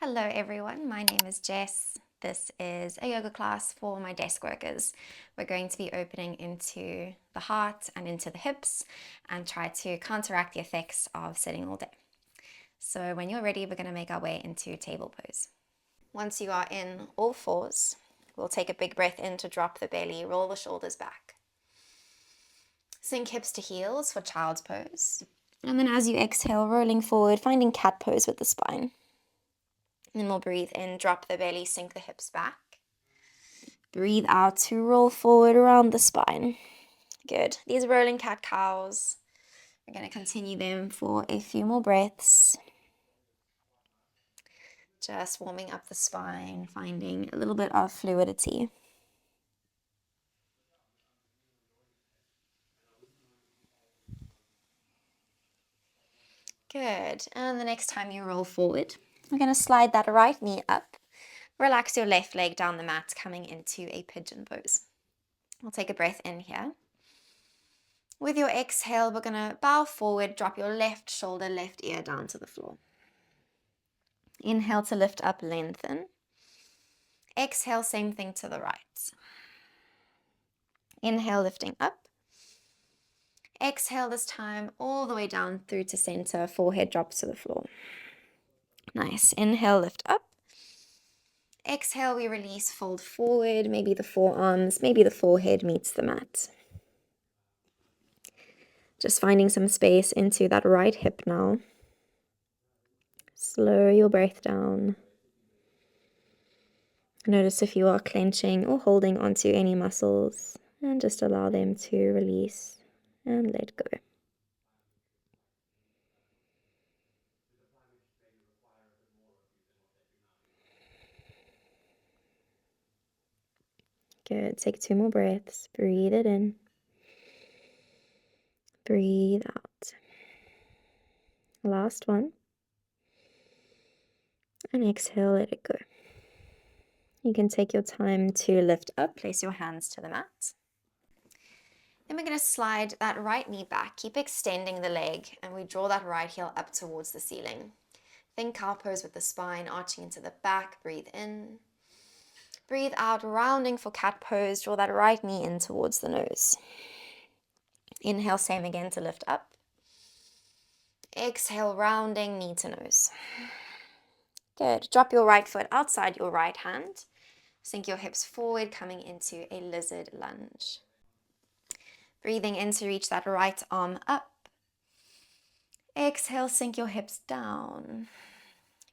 Hello everyone, my name is Jess. This is a yoga class for my desk workers. We're going to be opening into the heart and into the hips and try to counteract the effects of sitting all day. So when you're ready, we're going to make our way into table pose. Once you are in all fours, we'll take a big breath in to drop the belly, roll the shoulders back. Sink hips to heels for child's pose. And then as you exhale, rolling forward, finding cat pose with the spine. Then we'll breathe in, drop the belly, sink the hips back. Breathe out to roll forward around the spine. Good. These rolling cat-cows, we're going to continue them for a few more breaths. Just warming up the spine, finding a little bit of fluidity. Good. And the next time you roll forward, we're going to slide that right knee up. Relax your left leg down the mat, coming into a pigeon pose. We'll take a breath in here. With your exhale, we're going to bow forward, drop your left shoulder, left ear down to the floor. Inhale to lift up, lengthen. Exhale, same thing to the right. Inhale, lifting up. Exhale this time all the way down through to center, forehead drops to the floor. Nice. Inhale, lift up. Exhale, we release, fold forward, maybe the forearms, maybe the forehead meets the mat. Just finding some space into that right hip now. Slow your breath down. Notice if you are clenching or holding onto any muscles, and just allow them to release and let go. Good. Take 2 more breaths. Breathe it in. Breathe out. Last one. And exhale, let it go. You can take your time to lift up. Place your hands to the mat. Then we're going to slide that right knee back. Keep extending the leg, and we draw that right heel up towards the ceiling. Think cow pose with the spine arching into the back. Breathe in. Breathe out, rounding for cat pose. Draw that right knee in towards the nose. Inhale, same again to lift up. Exhale, rounding, knee to nose. Good. Drop your right foot outside your right hand. Sink your hips forward, coming into a lizard lunge. Breathing in to reach that right arm up. Exhale, sink your hips down.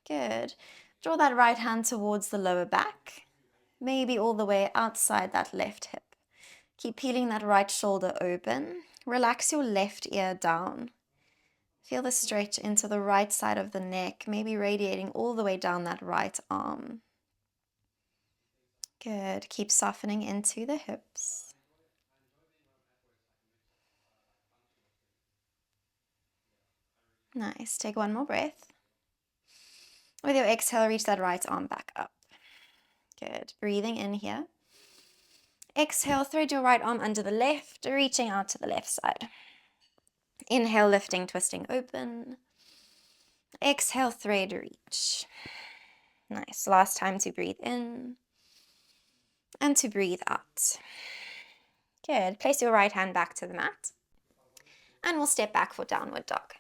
Good. Draw that right hand towards the lower back, maybe all the way outside that left hip. Keep peeling that right shoulder open. Relax your left ear down. Feel the stretch into the right side of the neck, maybe radiating all the way down that right arm. Good. Keep softening into the hips. Nice. Take one more breath. With your exhale, reach that right arm back up. Good. Breathing in here. Exhale, thread your right arm under the left, reaching out to the left side. Inhale, lifting, twisting open. Exhale, thread, reach. Nice. Last time to breathe in and to breathe out. Good. Place your right hand back to the mat. And we'll step back for downward dog.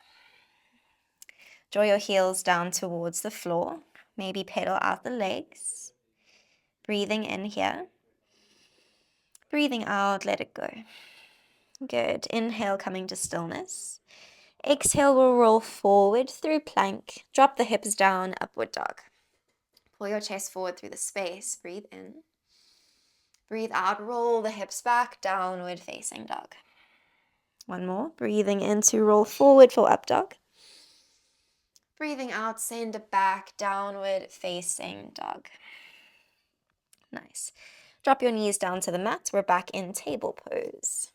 Draw your heels down towards the floor. Maybe pedal out the legs. Breathing in here. Breathing out, let it go. Good. Inhale, coming to stillness. Exhale, we'll roll forward through plank. Drop the hips down, upward dog. Pull your chest forward through the space. Breathe in. Breathe out, roll the hips back, downward facing dog. One more. Breathing in to roll forward for up dog. Breathing out, send it back, downward facing dog. Nice. Drop your knees down to the mat. We're back in table pose.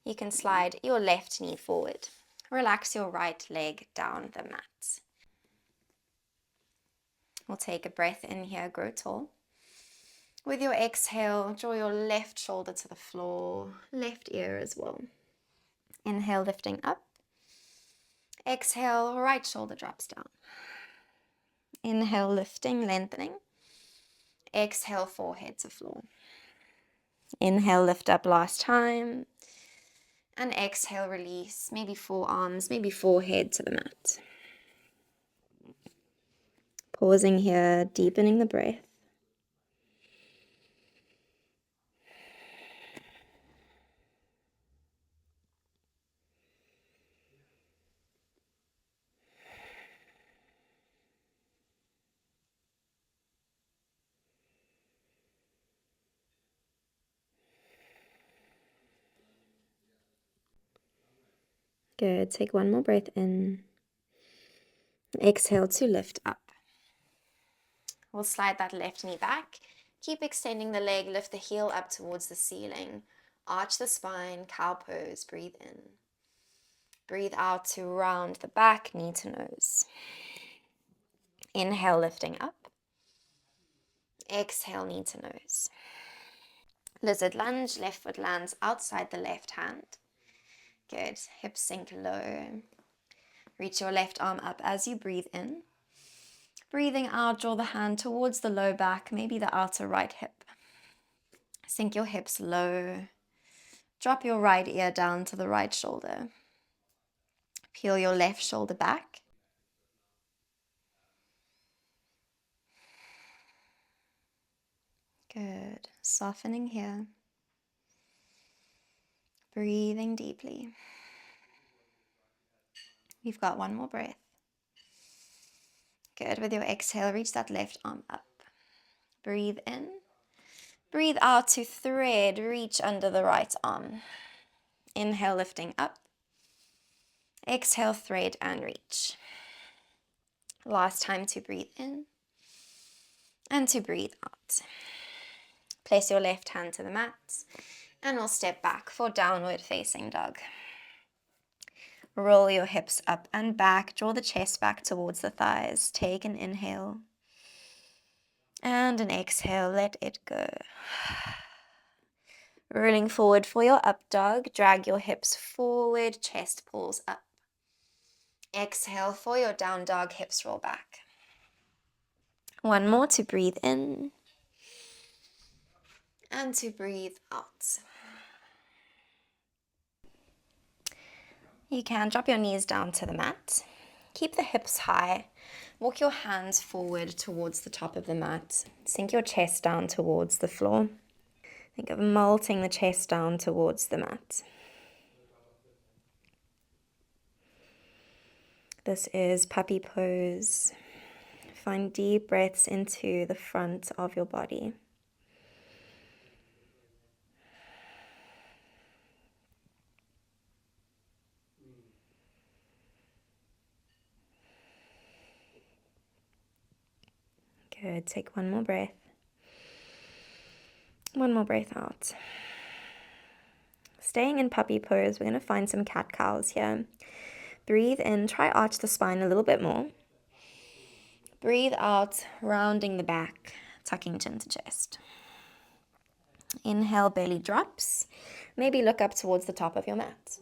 You can slide your left knee forward. Relax your right leg down the mat. We'll take a breath in here, grow tall. With your exhale, draw your left shoulder to the floor, left ear as well. Inhale, lifting up. Exhale, right shoulder drops down. Inhale, lifting, lengthening. Exhale, forehead to floor. Inhale, lift up last time. And exhale, release, maybe forearms, maybe forehead to the mat. Pausing here, deepening the breath. Good. Take one more breath in. Exhale to lift up. We'll slide that left knee back. Keep extending the leg, lift the heel up towards the ceiling. Arch the spine, cow pose, breathe in. Breathe out to round the back, knee to nose. Inhale, lifting up. Exhale, knee to nose. Lizard lunge, left foot lands outside the left hand. Good. Hips sink low. Reach your left arm up as you breathe in. Breathing out, draw the hand towards the low back, maybe the outer right hip. Sink your hips low. Drop your right ear down to the right shoulder. Peel your left shoulder back. Good. Softening here. Breathing deeply. You've got one more breath. Good. With your exhale, reach that left arm up. Breathe in. Breathe out to thread. Reach under the right arm. Inhale, lifting up. Exhale, thread and reach. Last time to breathe in and to breathe out. Place your left hand to the mat and we'll step back for downward facing dog. Roll your hips up and back. Draw the chest back towards the thighs. Take an inhale and an exhale. Let it go. Rolling forward for your up dog. Drag your hips forward. Chest pulls up. Exhale for your down dog. Hips roll back. One more to breathe in and to breathe out. You can drop your knees down to the mat. Keep the hips high. Walk your hands forward towards the top of the mat. Sink your chest down towards the floor. Think of melting the chest down towards the mat. This is puppy pose. Find deep breaths into the front of your body. Good. Take one more breath. One more breath out. Staying in puppy pose, we're going to find some cat cows here. Breathe in, try arch the spine a little bit more. Breathe out, rounding the back, tucking chin to chest. Inhale, belly drops. Maybe look up towards the top of your mat.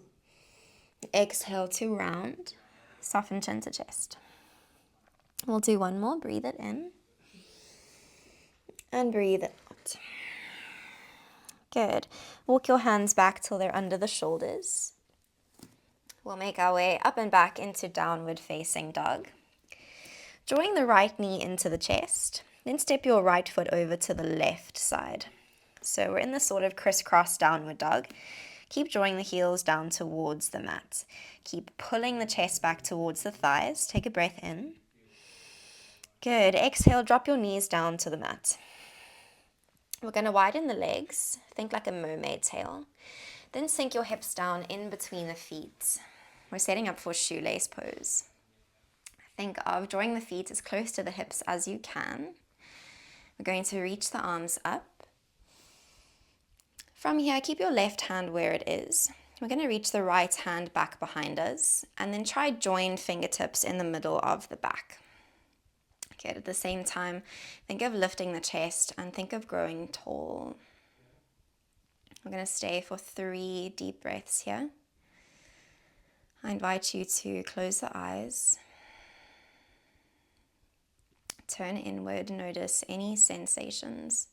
Exhale to round, soften chin to chest. We'll do one more, breathe it in. And breathe it out. Good. Walk your hands back till they're under the shoulders. We'll make our way up and back into downward facing dog. Drawing the right knee into the chest, then step your right foot over to the left side. So we're in this sort of crisscross downward dog. Keep drawing the heels down towards the mat. Keep pulling the chest back towards the thighs. Take a breath in. Good. Exhale, drop your knees down to the mat. We're going to widen the legs. Think like a mermaid tail. Then sink your hips down in between the feet. We're setting up for shoelace pose. Think of drawing the feet as close to the hips as you can. We're going to reach the arms up. From here, keep your left hand where it is. We're going to reach the right hand back behind us and then try join fingertips in the middle of the back. Good. At the same time, think of lifting the chest and think of growing tall. We're going to stay for 3 deep breaths here. I invite you to close the eyes, turn inward, notice any sensations.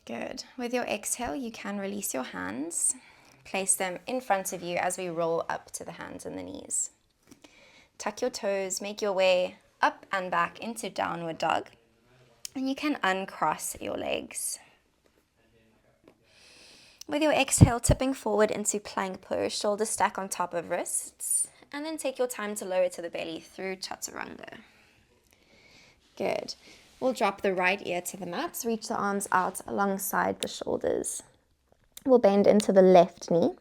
Good. With your exhale, you can release your hands. Place them in front of you as we roll up to the hands and the knees. Tuck your toes, make your way up and back into downward dog. And you can uncross your legs. With your exhale, tipping forward into plank pose, shoulders stack on top of wrists. And then take your time to lower to the belly through chaturanga. Good. We'll drop the right ear to the mat, reach the arms out alongside the shoulders. We'll bend into the left knee,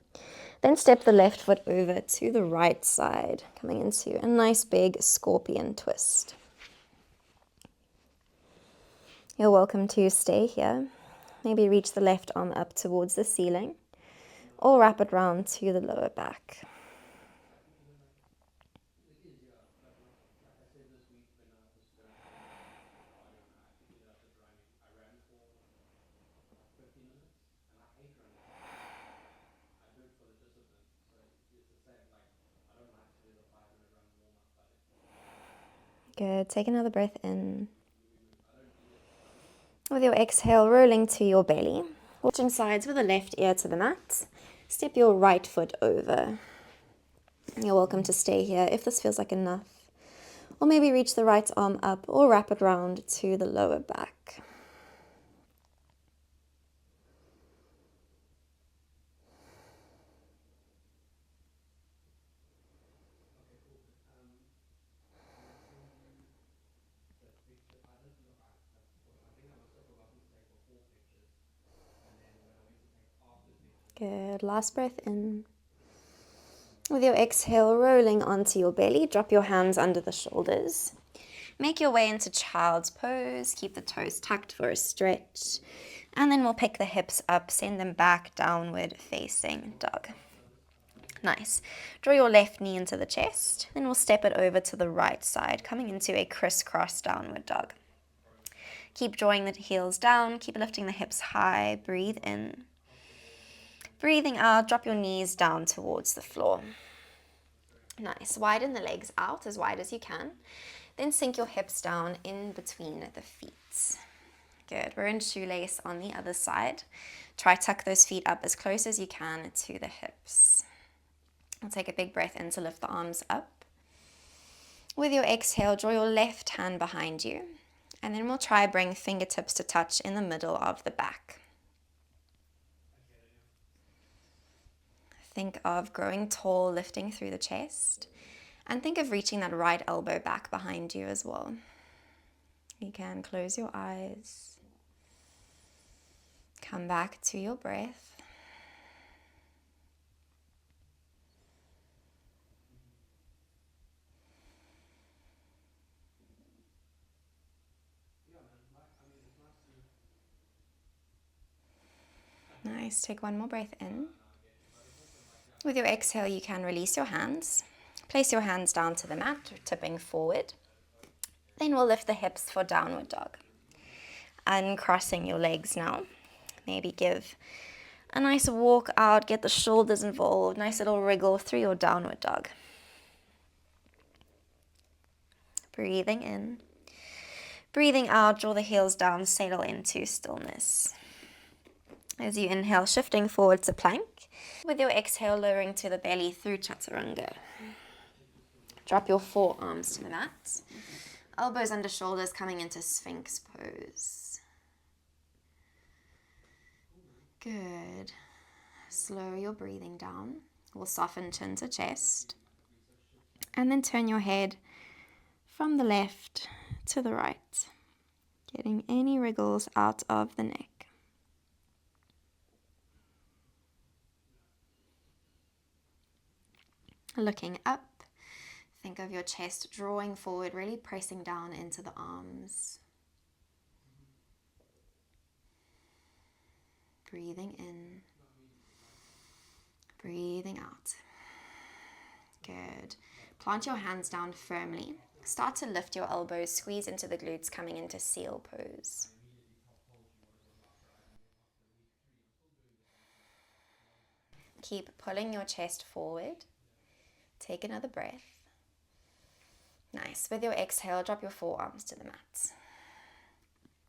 then step the left foot over to the right side, coming into a nice big scorpion twist. You're welcome to stay here. Maybe reach the left arm up towards the ceiling, or wrap it round to the lower back. Good. Take another breath in. With your exhale, rolling to your belly. Switching sides with the left ear to the mat. Step your right foot over. You're welcome to stay here if this feels like enough. Or maybe reach the right arm up or wrap it round to the lower back. Good. Last breath in. With your exhale, rolling onto your belly, drop your hands under the shoulders. Make your way into child's pose. Keep the toes tucked for a stretch. And then we'll pick the hips up, send them back, downward facing dog. Nice. Draw your left knee into the chest. Then we'll step it over to the right side, coming into a crisscross downward dog. Keep drawing the heels down. Keep lifting the hips high. Breathe in. Breathing out, drop your knees down towards the floor. Nice. Widen the legs out as wide as you can. Then sink your hips down in between the feet. Good. We're in shoelace on the other side. Try tuck those feet up as close as you can to the hips. I'll take a big breath in to lift the arms up. With your exhale, draw your left hand behind you. And then we'll try bring fingertips to touch in the middle of the back. Think of growing tall, lifting through the chest. And think of reaching that right elbow back behind you as well. You can close your eyes. Come back to your breath. Nice. Take one more breath in. With your exhale, you can release your hands. Place your hands down to the mat, tipping forward. Then we'll lift the hips for downward dog. Uncrossing your legs now. Maybe give a nice walk out, get the shoulders involved, nice little wriggle through your downward dog. Breathing in. Breathing out, draw the heels down, settle into stillness. As you inhale, shifting forward to plank. With your exhale, lowering to the belly through chaturanga. Drop your forearms to the mat. Elbows under shoulders, coming into Sphinx pose. Good. Slow your breathing down. We'll soften chin to chest. And then turn your head from the left to the right, getting any wriggles out of the neck. Looking up, think of your chest drawing forward, really pressing down into the arms. Breathing in, breathing out. Good. Plant your hands down firmly. Start to lift your elbows, squeeze into the glutes, coming into seal pose. Keep pulling your chest forward. Take another breath. Nice. With your exhale, drop your forearms to the mat.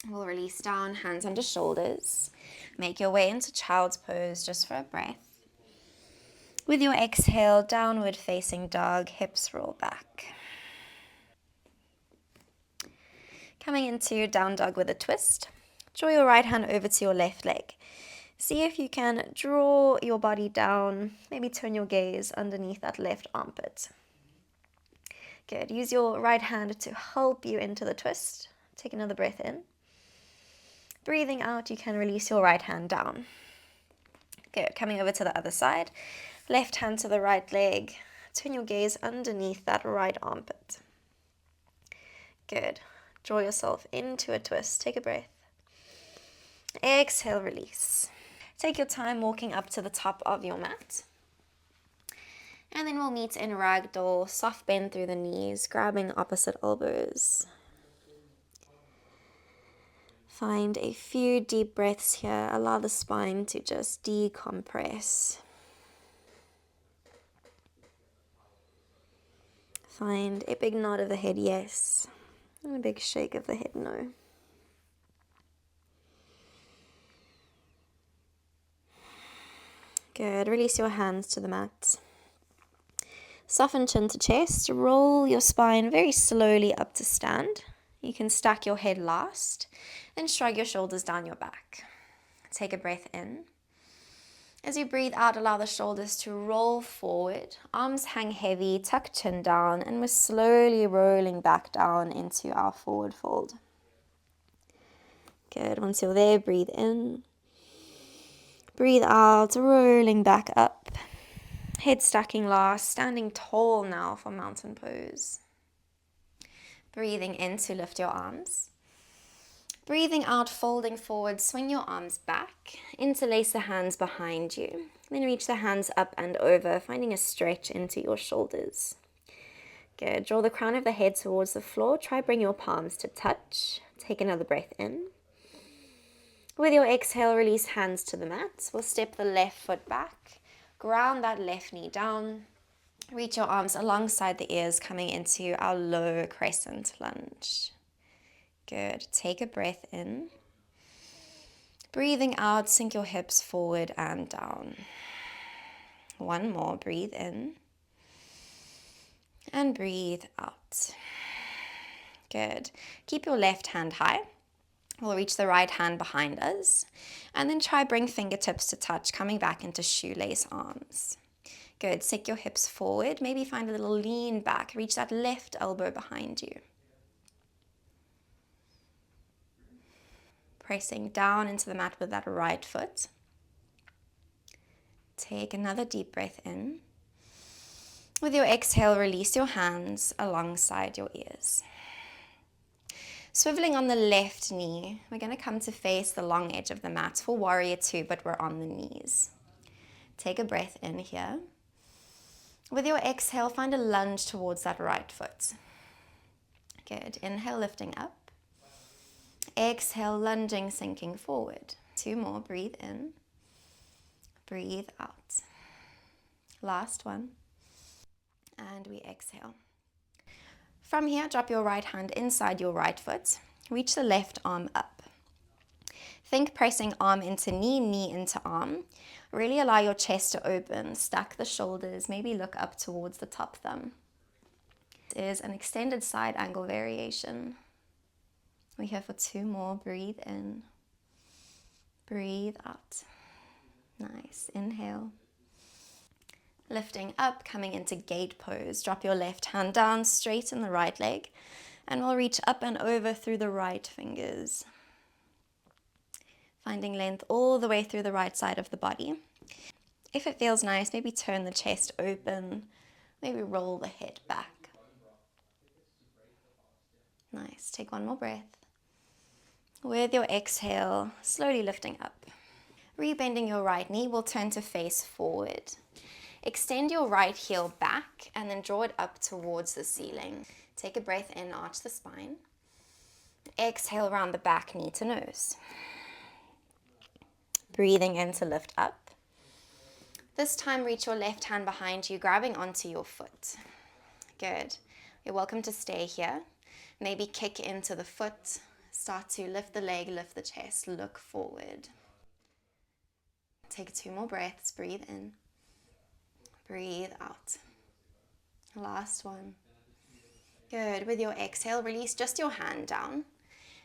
We'll release down, hands under shoulders. Make your way into child's pose just for a breath. With your exhale, downward facing dog, hips roll back. Coming into down dog with a twist. Draw your right hand over to your left leg. See if you can draw your body down, maybe turn your gaze underneath that left armpit. Good. Use your right hand to help you into the twist. Take another breath in. Breathing out, you can release your right hand down. Good. Coming over to the other side. Left hand to the right leg. Turn your gaze underneath that right armpit. Good. Draw yourself into a twist. Take a breath. Exhale, release. Take your time walking up to the top of your mat. And then we'll meet in ragdoll, soft bend through the knees, grabbing opposite elbows. Find a few deep breaths here. Allow the spine to just decompress. Find a big nod of the head, yes. And a big shake of the head, no. Good. Release your hands to the mat. Soften chin to chest. Roll your spine very slowly up to stand. You can stack your head last. Then shrug your shoulders down your back. Take a breath in. As you breathe out, allow the shoulders to roll forward. Arms hang heavy, tuck chin down, and we're slowly rolling back down into our forward fold. Good. Once you're there, breathe in. Breathe out, rolling back up. Head stacking last, standing tall now for mountain pose. Breathing in to lift your arms. Breathing out, folding forward, swing your arms back. Interlace the hands behind you. Then reach the hands up and over, finding a stretch into your shoulders. Good. Draw the crown of the head towards the floor. Try bring your palms to touch. Take another breath in. With your exhale, release hands to the mat. We'll step the left foot back. Ground that left knee down. Reach your arms alongside the ears, coming into our low crescent lunge. Good. Take a breath in. Breathing out, sink your hips forward and down. One more. Breathe in. And breathe out. Good. Keep your left hand high. We'll reach the right hand behind us. And then try bring fingertips to touch, coming back into shoelace arms. Good. Sink your hips forward. Maybe find a little lean back. Reach that left elbow behind you. Pressing down into the mat with that right foot. Take another deep breath in. With your exhale, release your hands alongside your ears. Swiveling on the left knee, we're going to come to face the long edge of the mat for warrior two, but we're on the knees. Take a breath in here. With your exhale, find a lunge towards that right foot. Good. Inhale, lifting up. Exhale, lunging, sinking forward. Two more. Breathe in. Breathe out. Last one. And we exhale. From here, drop your right hand inside your right foot. Reach the left arm up. Think pressing arm into knee, knee into arm. Really allow your chest to open. Stack the shoulders. Maybe look up towards the top thumb. This is an extended side angle variation. We're here for two more. Breathe in. Breathe out. Nice. Inhale. Lifting up, coming into gate pose. Drop your left hand down, straighten the right leg, and we'll reach up and over through the right fingers. Finding length all the way through the right side of the body. If it feels nice, maybe turn the chest open, maybe roll the head back. Nice. Take one more breath. With your exhale, slowly lifting up. Rebending your right knee, we'll turn to face forward. Extend your right heel back and then draw it up towards the ceiling. Take a breath in, arch the spine. Exhale, round the back, knee to nose. Breathing in to lift up. This time, reach your left hand behind you, grabbing onto your foot. Good. You're welcome to stay here. Maybe kick into the foot. Start to lift the leg, lift the chest, look forward. Take 2 more breaths. Breathe in. Breathe out. Last one. Good. With your exhale, release just your hand down.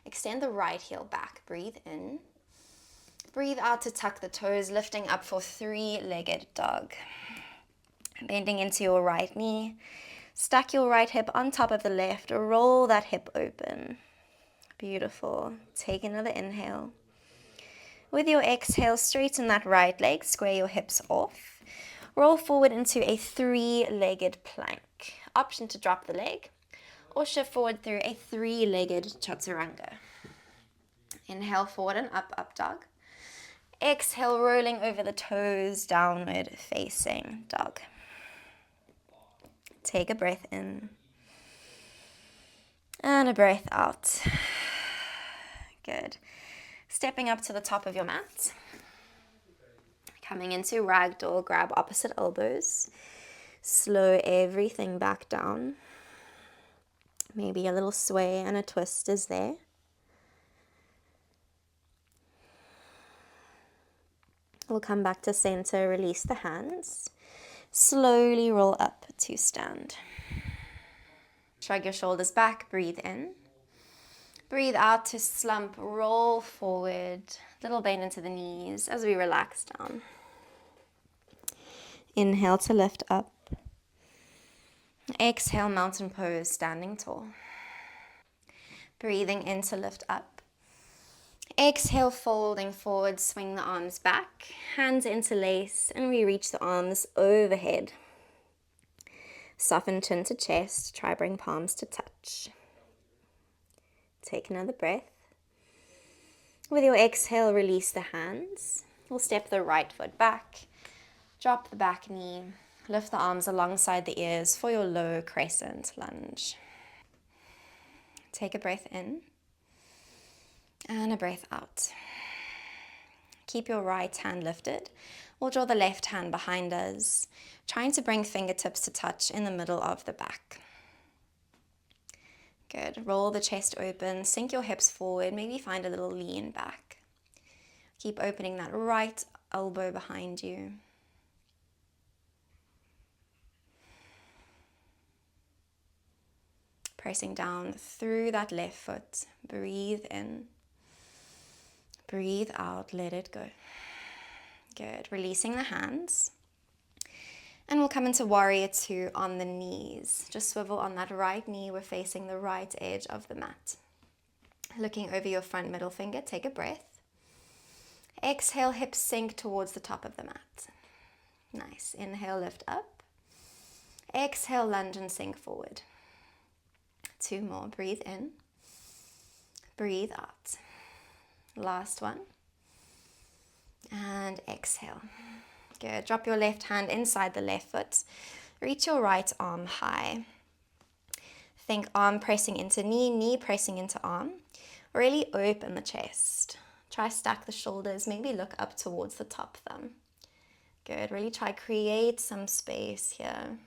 Extend the right heel back. Breathe in. Breathe out to tuck the toes, lifting up for 3-legged dog. Bending into your right knee. Stack your right hip on top of the left. Roll that hip open. Beautiful. Take another inhale. With your exhale, straighten that right leg. Square your hips off. Roll forward into a 3-legged plank. Option to drop the leg or shift forward through a 3-legged chaturanga. Inhale, forward and up, up dog. Exhale, rolling over the toes, downward facing dog. Take a breath in and a breath out. Good. Stepping up to the top of your mat. Coming into ragdoll, grab opposite elbows. Slow everything back down. Maybe a little sway and a twist is there. We'll come back to center, release the hands. Slowly roll up to stand. Shrug your shoulders back, breathe in. Breathe out to slump, roll forward. Little bend into the knees as we relax down. Inhale to lift up. Exhale, mountain pose, standing tall. Breathing in to lift up. Exhale, folding forward, swing the arms back. Hands interlace, and we reach the arms overhead. Soften chin to chest. Try bring palms to touch. Take another breath. With your exhale, release the hands. We'll step the right foot back. Drop the back knee. Lift the arms alongside the ears for your low crescent lunge. Take a breath in and a breath out. Keep your right hand lifted. We'll draw the left hand behind us, trying to bring fingertips to touch in the middle of the back. Good. Roll the chest open, sink your hips forward, maybe find a little lean back. Keep opening that right elbow behind you. Pressing down through that left foot. Breathe in. Breathe out. Let it go. Good. Releasing the hands. And we'll come into warrior 2 on the knees. Just swivel on that right knee. We're facing the right edge of the mat. Looking over your front middle finger. Take a breath. Exhale, hips sink towards the top of the mat. Nice. Inhale, lift up. Exhale, lunge and sink forward. 2 more. Breathe in. Breathe out. Last one. And exhale. Good. Drop your left hand inside the left foot. Reach your right arm high. Think arm pressing into knee, knee pressing into arm. Really open the chest. Try stack the shoulders. Maybe look up towards the top thumb. Good. Really try create some space here.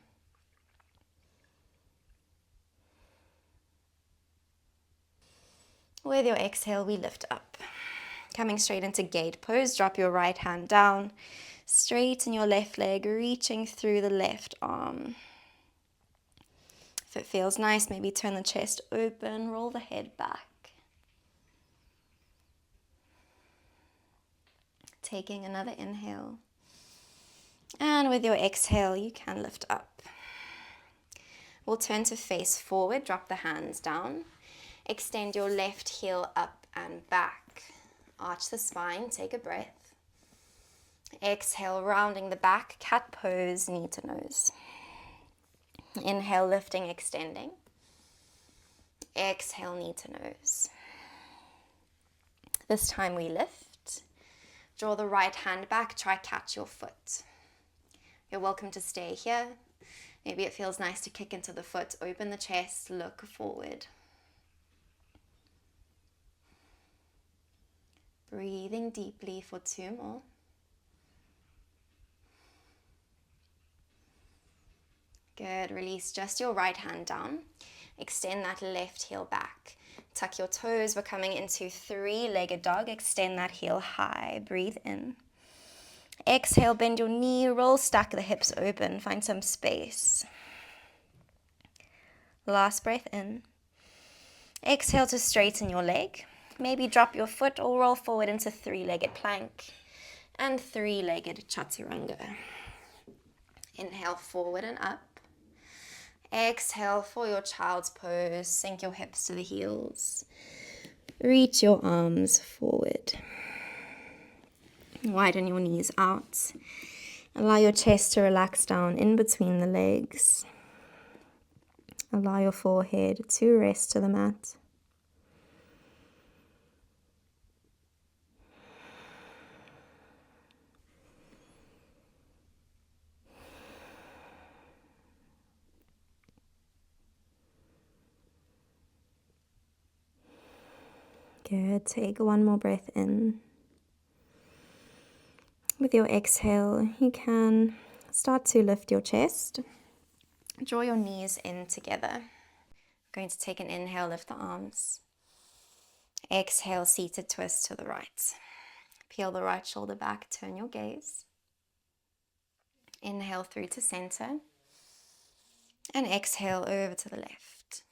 With your exhale, we lift up. Coming straight into gate pose, drop your right hand down. Straighten your left leg, reaching through the left arm. If it feels nice, maybe turn the chest open, roll the head back. Taking another inhale. And with your exhale, you can lift up. We'll turn to face forward, drop the hands down. Extend your left heel up and back. Arch the spine, take a breath. Exhale, rounding the back, cat pose, knee to nose. Inhale, lifting, extending. Exhale, knee to nose. This time we lift. Draw the right hand back, try catch your foot. You're welcome to stay here. Maybe it feels nice to kick into the foot, open the chest, look forward. Breathing deeply for 2 more. Good, release just your right hand down. Extend that left heel back. Tuck your toes, we're coming into 3-legged dog. Extend that heel high, breathe in. Exhale, bend your knee, roll, stack the hips open, find some space. Last breath in. Exhale to straighten your leg. Maybe drop your foot or roll forward into 3-legged plank and 3-legged chaturanga. Inhale forward and up. Exhale for your child's pose. Sink your hips to the heels. Reach your arms forward. Widen your knees out. Allow your chest to relax down in between the legs. Allow your forehead to rest to the mat. Good. Take one more breath in. With your exhale, you can start to lift your chest. Draw your knees in together. I'm going to take an inhale, lift the arms. Exhale, seated twist to the right. Peel the right shoulder back, turn your gaze. Inhale through to center. And exhale over to the left.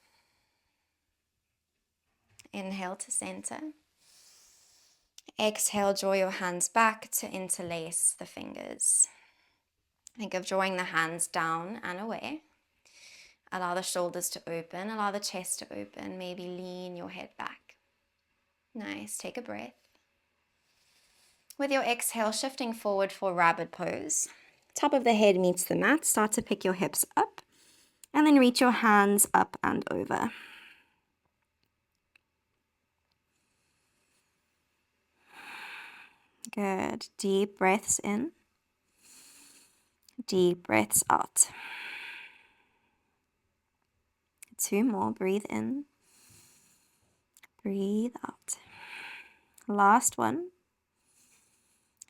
Inhale to center. Exhale, draw your hands back to interlace the fingers. Think of drawing the hands down and away. Allow the shoulders to open, allow the chest to open. Maybe lean your head back. Nice, take a breath. With your exhale, shifting forward for rabbit pose. Top of the head meets the mat. Start to pick your hips up and then reach your hands up and over. Good. Deep breaths in. Deep breaths out. 2 more. Breathe in. Breathe out. Last one.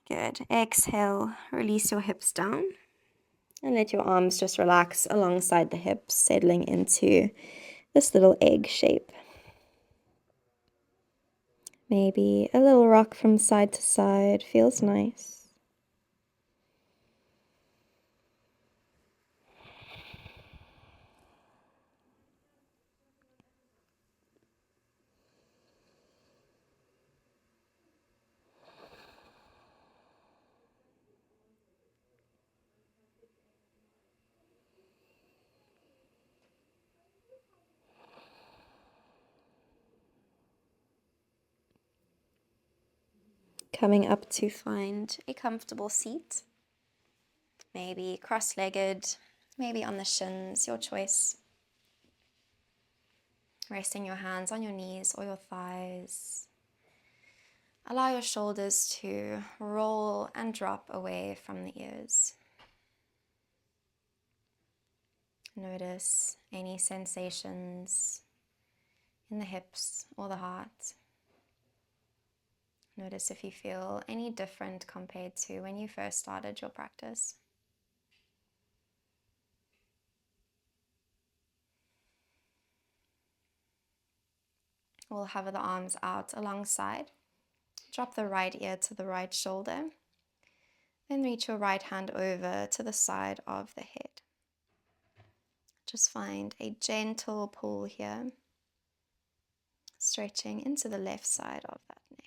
Good. Exhale. Release your hips down. And let your arms just relax alongside the hips, settling into this little egg shape. Maybe a little rock from side to side. Feels nice. Coming up to find a comfortable seat. Maybe cross-legged, maybe on the shins, your choice. Resting your hands on your knees or your thighs. Allow your shoulders to roll and drop away from the ears. Notice any sensations in the hips or the heart. Notice if you feel any different compared to when you first started your practice. We'll hover the arms out alongside. Drop the right ear to the right shoulder. Then reach your right hand over to the side of the head. Just find a gentle pull here, stretching into the left side of that neck.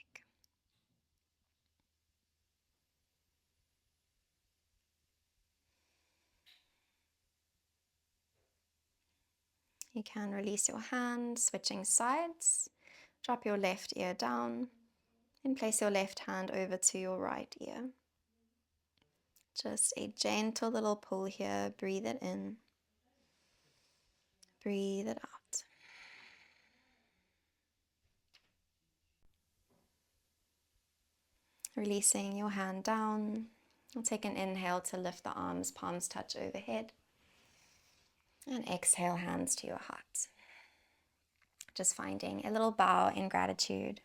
You can release your hand, switching sides. Drop your left ear down and place your left hand over to your right ear. Just a gentle little pull here. Breathe it in. Breathe it out. Releasing your hand down. We'll take an inhale to lift the arms, palms touch overhead. And exhale, hands to your heart. Just finding a little bow in gratitude.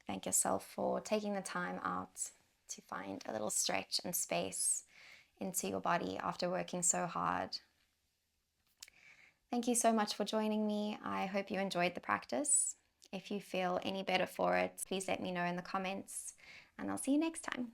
Thank yourself for taking the time out to find a little stretch and space into your body after working so hard. Thank you so much for joining me. I hope you enjoyed the practice. If you feel any better for it, please let me know in the comments, and I'll see you next time.